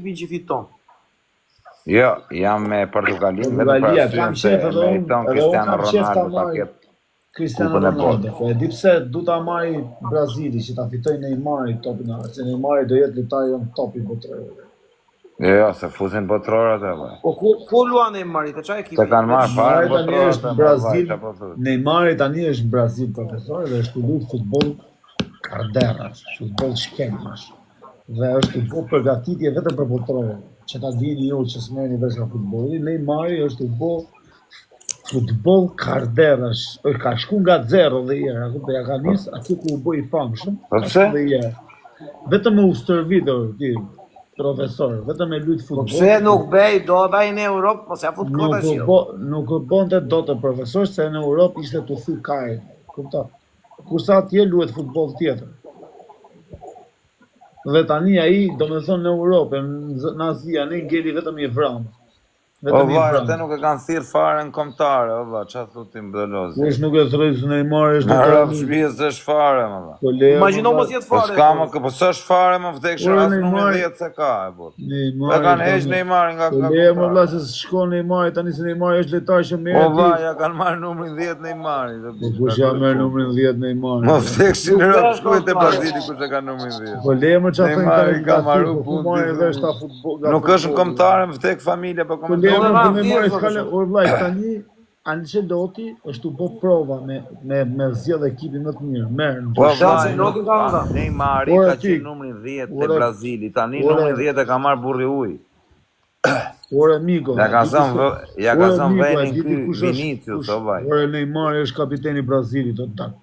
ekipin që fiton. Jo, jam me Portugalin, vetëm për arsyen se meriton Cristiano Ronaldo ta ketë Cristiano Ronaldo. Po e di pse du ta marri Brazili që ta fitoj Neymari topin e se Neymari do jetë lojtari on topi botror. Jo, se fusin botrorat e valla. Po ku luan Neymari, te çfarë ekipi? Se kanë marrë fare botrorat në Brazil. Neymari tani është në Brazil profesor dhe është luajtur futboll karderash, futboll shkelmash. Dhe është futboll përgatitje vetëm për botrorët. Që ta dini ju që s'merrni vesh nga futbolli, Neymari është futboll karderash. Ka shku nga zero dhe ja ka nis aty ku u bë i famshëm. Pse? Vetëm me u stërvitur ti profesor, vetëm me lut futboll. Pse nuk bëj, do bëj në Europë, mos ja fut kota shi. Nuk bënte dot profesor se në Europë ishte tu thy kaj. Kupton? Kurse atje luhet futboll tjetër. Dhe tani ai, domethënë në Europë, në Azi, ne ngeli vetëm i vram. O vllai, ata nuk e kanë thirr fare në kombëtare, o vllai, çfarë thotim Bdolozi? Kush nuk e threj se Neymar është në rreth shtëpisë s'është fare, më valla. Imagjino mos jetë fare. Po s'ka më, po s'është fare më vdekshëm as numri 10 se ka e burr. Neymar. E kanë heq Neymar nga Po le më valla se shkon Neymar, tani se Neymar është lojtar që merr. O vllai, ja kanë marrë numrin 10 Neymarit. Po kush ja merr numrin 10 Neymar? Mo vdekshin në rreth shkruajt e Brazilit kush e ka numrin 10. Po le më çfarë Neymari ka marrë punë. Nuk është në kombëtare, vdek familja po kombëtare. Vllai tani Ancelotti është u bë prova me zgjedh ekipin më të mirë. Merr. Po Neymari ka qenë numrin 10 te Brazili. Tani numrin 10 e ka marr burri uj. Ore amigo. Ja ka thënë vënin ky Vinicius o vllai. Ore Neymari është kapiteni i Brazilit total.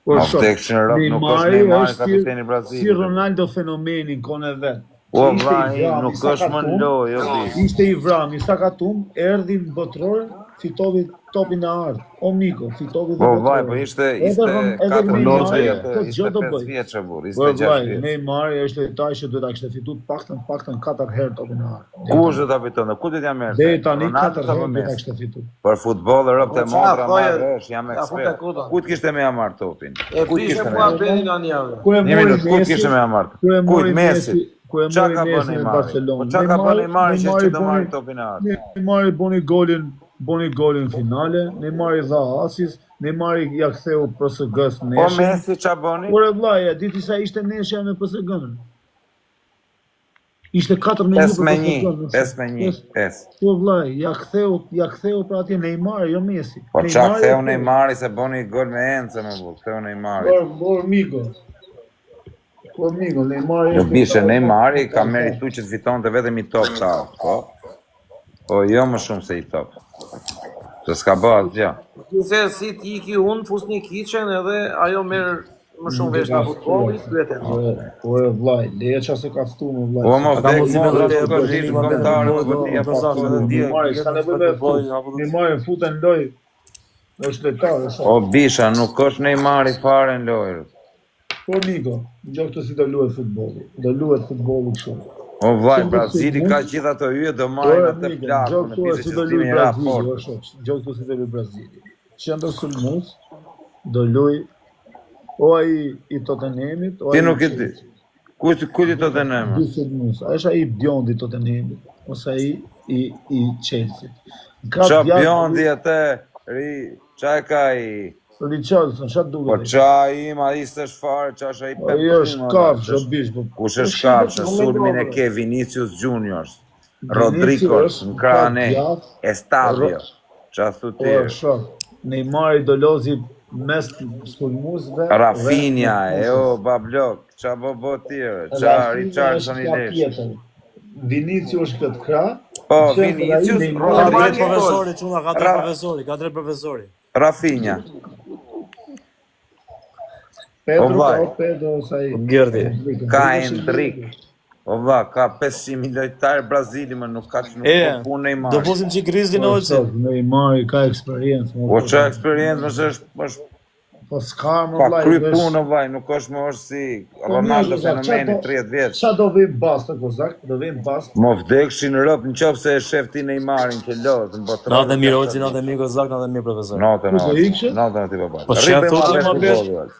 Po tekshin rrok nuk është Neymari kapiteni i Brazilit. Si Ronaldo fenomeni kon e vet. O vllai, nuk është më në lojë, jo di. Ishte i vrami, sa katum, erdhi në botror, fitovi topin e ardh. O miko, fitovi botror. Po vllai, po ishte 4 vjeç e burr, 26 vjeç. Neymari është lojtar që duhet ta kishte fituar paktën 4 herë topin e ardh. Kush do ta fitonte? Ku do t'ja merrte? Deri tani 4 herë do ta kishte fituar. Për futboll Europë të modra marrësh, jam ekspert. Ku të kishte më marr topin? Ku kishte më marrë nga javë? Ku kishte më marr? Ku Messi? Qa ka bënë Neymari? Qa ka bënë Neymari që që të marrë topin e ardhë? Neymari boni golin finale, Neymari dha asis, Neymari ja ktheu PSG-s neshën. Po Messi qa bëni? Por e vllaja, diti sa ishte neshja me PSG-n. Ishte 4 minuta për PSG-n. 5. Po vllaj, ja ktheu për atje Neymari, jo Messi. Po qa ktheu Neymari se boni gol me Ence më bu, ktheu Neymari. Por migo. Po migo, Neymari. Do bishe Neymari ka meritu që të fitonte vetëm i top ta, po? Po jo më shumë se i top. Se s'ka bë asgjë. Se si ti iki unë, fusni kiçen edhe ajo merr më shumë vesh nga futbolli, pyeten. Po vllai, leja çfarë se ka ftuar më vllai. Po më vdek Neymari futen loj. Është lojtar. O bisha, nuk është Neymari fare në lojë. Po migo, gjo këtë si do luhet futbolli. Do luhet futbolli kështu. O vllai, Brazili ka gjithë ato hyje do marrin atë plakun në pjesë që do luhet Brazili, gjo këtë si do luhet Brazili. Qendër sulmues do luaj o ai i Tottenhamit, o ai. Ti nuk e di. Ku ti Tottenham? Ai është ai Biondi i Tottenhamit, ose ai i Chelsea. Qa Biondi atë ri, qa e ka i Richarlison, çfarë duket? Po qa im, a ishte shfarë, qa është a i pemë? Ai është kafsh, o bish. Kush është kafsh, sulmin e ke Vinicius Junior, Rodriguez, Nkrane, Estadio, qa thu ti? Neymari do lozi mes sulmuesve. Rafinha, Bablok, qa bo tjere, qa Richarlison i lesh. Vinicius është këtë krah. Po, Vinicius, ka tre profesori. Rafinha. Pedro sai. Gjerdi. Ka Endrick. O vlla, ka 500.000 lojtarë Brazili, më nuk ka që nuk po punë Neymar. Do fusim që Grizzly në Olsen. Neymar ka eksperiencë. O qa eksperiencë më është po s'ka më pa vllai. Kry punë vllai, nuk është më është si Ronaldo fenomeni 30 vjeç. Ç'a do vim basta kozak, do vim basta. Mo vdekshin rrop nëse e shef ti Neymarin që lot në botror. Natë mirë Olsen, natë mirë kozak, natë mirë profesor. Natë ti baba. Po çfarë thotë më bësh?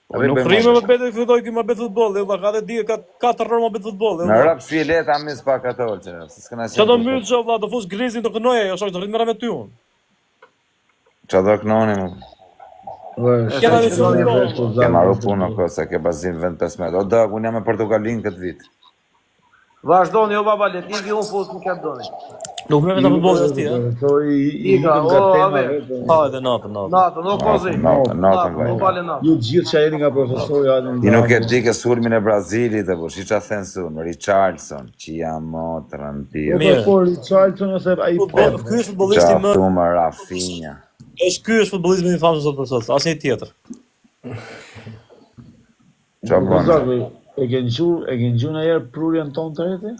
Nuk rrimë më bete filloj këmë bet futboll, dhe ka dhe di, ka 4 orë më bet futboll. Në rëpë shi leta mis pak ato që, se s'kena Që do mbyllë që vla, do fush Grizin të kënoje, jo shok të rrimë me ty unë. Që do kënoni mu? Kena një futboll. Ke marru punë në këse, ke bazin vend 15. O dëg, unë jam e Portugalin këtë vit. Vazhdoni, jo baba, le t'iki unë fus nuk e doni. Nuk me vetë futboll e sti, Ika, ave. Ha, edhe natën. Natën, nuk kozi. Natën, Nuk pale natën. Ju gjithë që jeni nga profesori Adem. Ti nuk e di ke sulmin e Brazilit, e po, shi qa thënë sulm, Richarlison, që jam motërën tjë. Mirë. Po Richarlison ose ai Ky është futbollisti më... Qaftu më Rafinha. Ky është futbollisti më i famshëm sot për sot, asnjë tjetër. Qa bënë? E kënë gju në herë prurjen tonë të rete?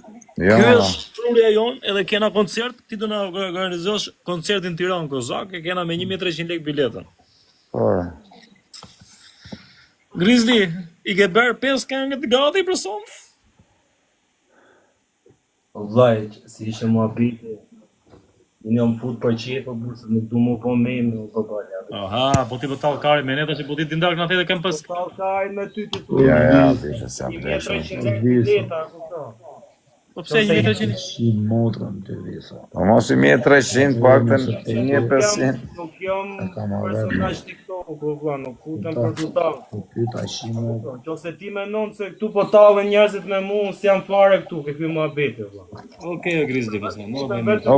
Jo, Ky më është prurja jon, edhe kena koncert, ti do na organizosh koncertin Tiranë Kozak, e kena me 1300 lekë biletën. Por. Grizzly, i ke bërë 5 këngë të gati për son? Vllai, si ishte muhabiti, unë jam fut për qefë, burse nuk du mu po me po balja. Aha, po ti po tall kari me neta që po ti ndark na thete kem pas. Talkaj me ty të tu. Ja, bishe, sa pleshëm. 1300 bileta, kupton? Po pse 1300? Si motrën të visa. Po mos i 1300, paktën 1500. Nuk jam kam marrë personazh TikTok, vlla, nuk futem për tu tall. Po pyta shimo. Nëse ti menon se këtu po tallen njerëzit me mua, s'jam fare këtu, ke ky muhabeti, vlla. Okej, Grizzly, po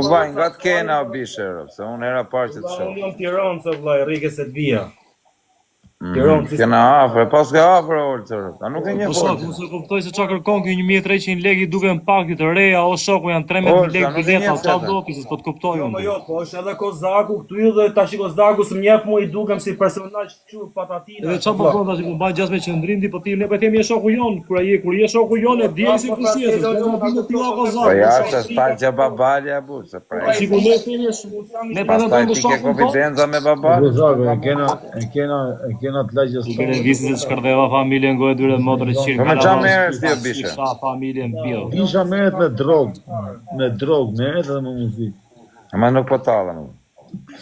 O vaj, nga të kena o bishe, se unë era parë që të Unë shoh. jam Tiranë, vlla, rrike se të vija. Kena afër, pas ka afër oltër. A nuk e një Po shok, mos e kuptoj se çka kërkon ky 1300 lekë duken pak të reja, o shoku janë 13000 lekë bileta, çfarë do ti se po të kuptoj Jo, unë. jo, po është edhe Kozaku këtu dhe tash Kozaku s'm njeh mua i dukem si personazh këtu patatina. Edhe çfarë po bën tash po mbaj gjasme qendrim ti, po ti ne po themi je shoku jon, kur je shoku jon e di si kush je, se do të ti Po Kozaku. jashtë sta që babalja bu, se prej. Sigur ne themi ne pa Pastaj të ti ke shoku. konfidenca me babalja. Gozago, e kena të lagjës Kene visi se shkërdeva familje ngojë dyre motorë qirë. Po me qa merës ti o bishe? Sa familje në bio. Isha merret me drogë, merret edhe me muzikë. Ama nuk po talën.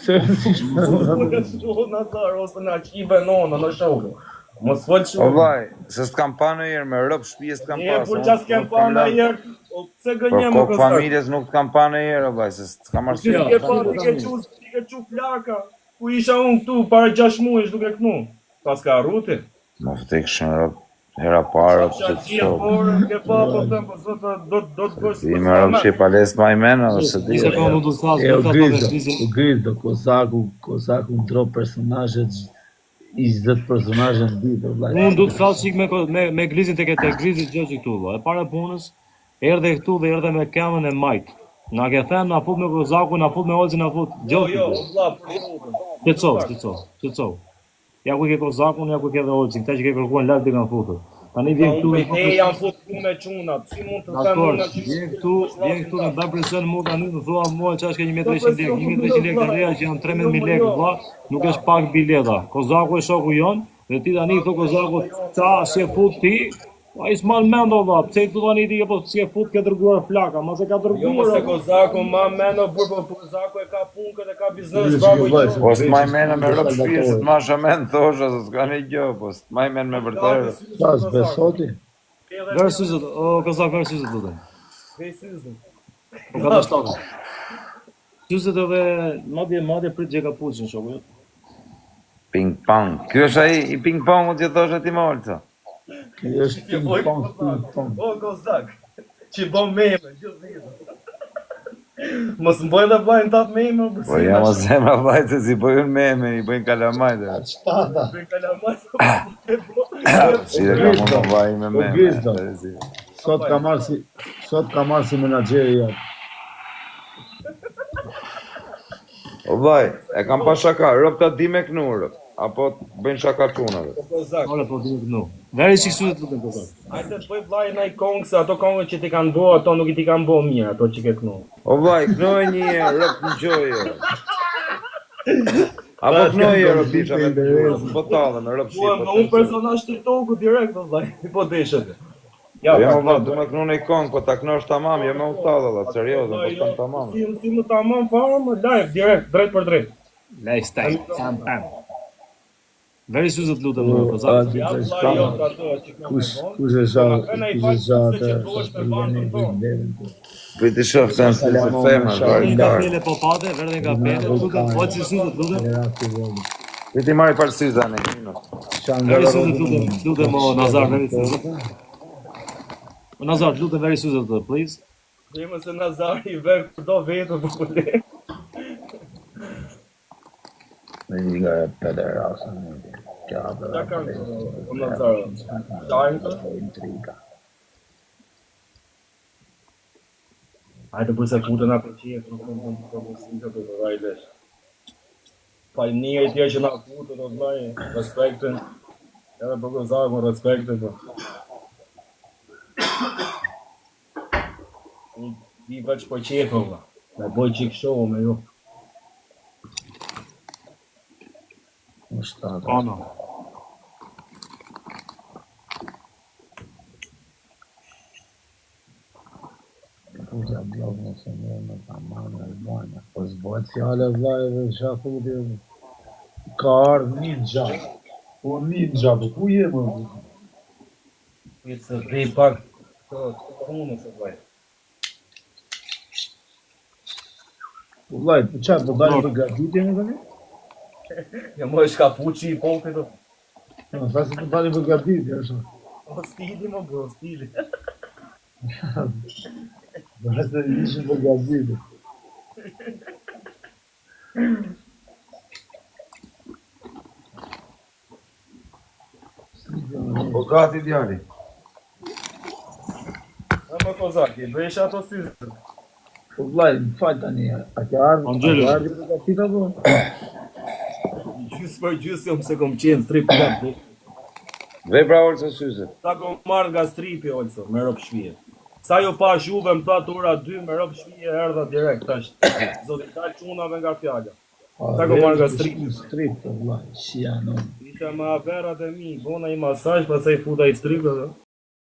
Seriozisht. Nazar ose na qive nona në shoku. Mos fol O shumë. vaj, se s'kam pa në herë me rëp shtëpisë t'kam E pas. por ças kem pa në herë, pse Po gënjem më kokë Kozak? familjes nuk t'kam pa në herë, o vaj, se s'kam Ti arsye. ke pa, ti ke çu flaka. Ku isha unë këtu para 6 muajsh duke kënu. Pas ka rruti. Më fëtik shumë rëp, hera parë, rëp që të Shatia shokë. por ke pa po them po zota do të bësh. Si me rëp që i pales ma i menë, dhe se di. Një sekundë do të thas, E do o të thas Grizdo, Grizdo, Kozaku ndro personazhet 20 personazhe në ditë, vllai. Unë du të thas çik me Grizin tek Grizi Gjoxhi këtu valla. E para punës erdhe këtu dhe erdhe me kamën e majt. Na ke thënë na fut me Kozakun, na fut me Olzin, na fut Jo, Gjoxhi. jo, vlla, po. Qetso. Ja ku ke Kozakun, ja ku ke dhe Olzin, këta që ke kërkuar lart i kanë futur. Tani vjen këtu Ne jam fut këtu me çunat. Si mund të them Dakor, unë vjen këtu në bën presion mua tani më thua mua çfarë ka 1300 lekë, 1300 lekë të reja që janë 13000 lekë valla, nuk është pak bileta. Kozaku është shoku jon, dhe ti tani thua Kozaku ça se fut ti? Ai s'mal mendo valla, pse këtu tani ti apo si e fut ke dërguar flaka, mos e ka Jo, mos e dërguar. Kozaku ma meno po Kozaku e ka punkët, e ka biznes, Po s'maj menë me rëp shtëpisë, t'ma shamen thosha, se s'ka një gjë, po s'maj menë me vërterë. Pas besoti. Versus o Kozak versus lutem. Po ka dashur. Syzet edhe madje prit gjë ka puçin shoku. Ping pong. Ky është ai i ping pongut që thoshe ti Molca. Ky është ping pong. O Kozak, që bën meme gjithë ditën. Mos mboj dhe bajnë tatë meme, Po jam o zemra vajtë se si bojnë meme, i bëjnë kalamajtë. Si dhe ka mund të vajnë me meme. Grizdo. Sot ka marrë si menaxheri jam. O vaj, e kam pa shaka, rëp ta di me knurë, apo bëjnë shaka çunave. Kozak, Ora po di këtu. Veri siksuet lutem Kozak. hajde të bëj vllai ndaj kongë se ato kongë që ti kanë bo, ato nuk i ti kanë bo mirë, ato që ke kënu. O vaj, knoj një herë, rëp në gjoje. Apo knoj herë, bisha me të gjurë, po talë, me rëp shi, Ua, po me unë personazh TikToku direkt, vllai, po deshet. Ja, o vaj, du me knu një kongë, po ta knosh tamam, jo me u talë, dhe, seriozën, po të tamam. Si më tamam fare, më live, direkt, drejt për drejt. Lifestyle. Pam pam. Veri syze të lutem më kozak. Ja vlla jot ato që kam Kush vonë. kush e za, Këna i kush e faqë za se që duhesh me bandën tonë. Për të shoh të nësë se femër, Një vajtar. kafele po pate, verdhe kafele, lutem, o që syze të lutem. Për të marri parë syza në minut. Veri syze të lutem o Nazar, veri syze. O Nazar, lutem veri syze të please. Dhe më se Nazari i ver do vetë po le. Me një nga pederasa në kjabë. Ja kanë o Nazar. Dajmë të. Intriga. Hajde përse futën atë qie, nuk të mundësinë të vajlesh. Pa një e tjerë që na futë do vllai, respektin. Edhe për kozak më respektin po. Di veç po qepo vlla. Me boj çik show me ju. Në shtatë. Ano. Puja blog nëse një në ta manë e bojnë. Po zbojt fjale vlajve shafuti. Ka ardhë ninja. Po ninja, po ku je më? It's a big bug. To komunë se vaj. Po vlajt, po qatë, po dalë për gaditje në të një? Ja më është kapuçi i popit. Në fasi po dalë për gaditje, është. O stili më bro, stili. Bërës të ishën për gaditje. Po gati djali. Në më kozaki, bëjsh ato syzë. Po vlajt, më falë tani, a ke ardhë? Angelo. A ke ardhë për gaditje apo? Gjysë për gjysë jam se kom qenë strip nga. Vej pra orë të syze. Ta kom marrë nga stripi olso, me rob shpije. Sa jo pa shuve më tha ora 2 me rob shpije erdha direkt tash. Zoti ta çunave nga fjala. Ta kom marrë nga stripi. Strip, po vlajt, si janë. Isha me aferat e mi, bona i masazh, pastaj futa i stripeve.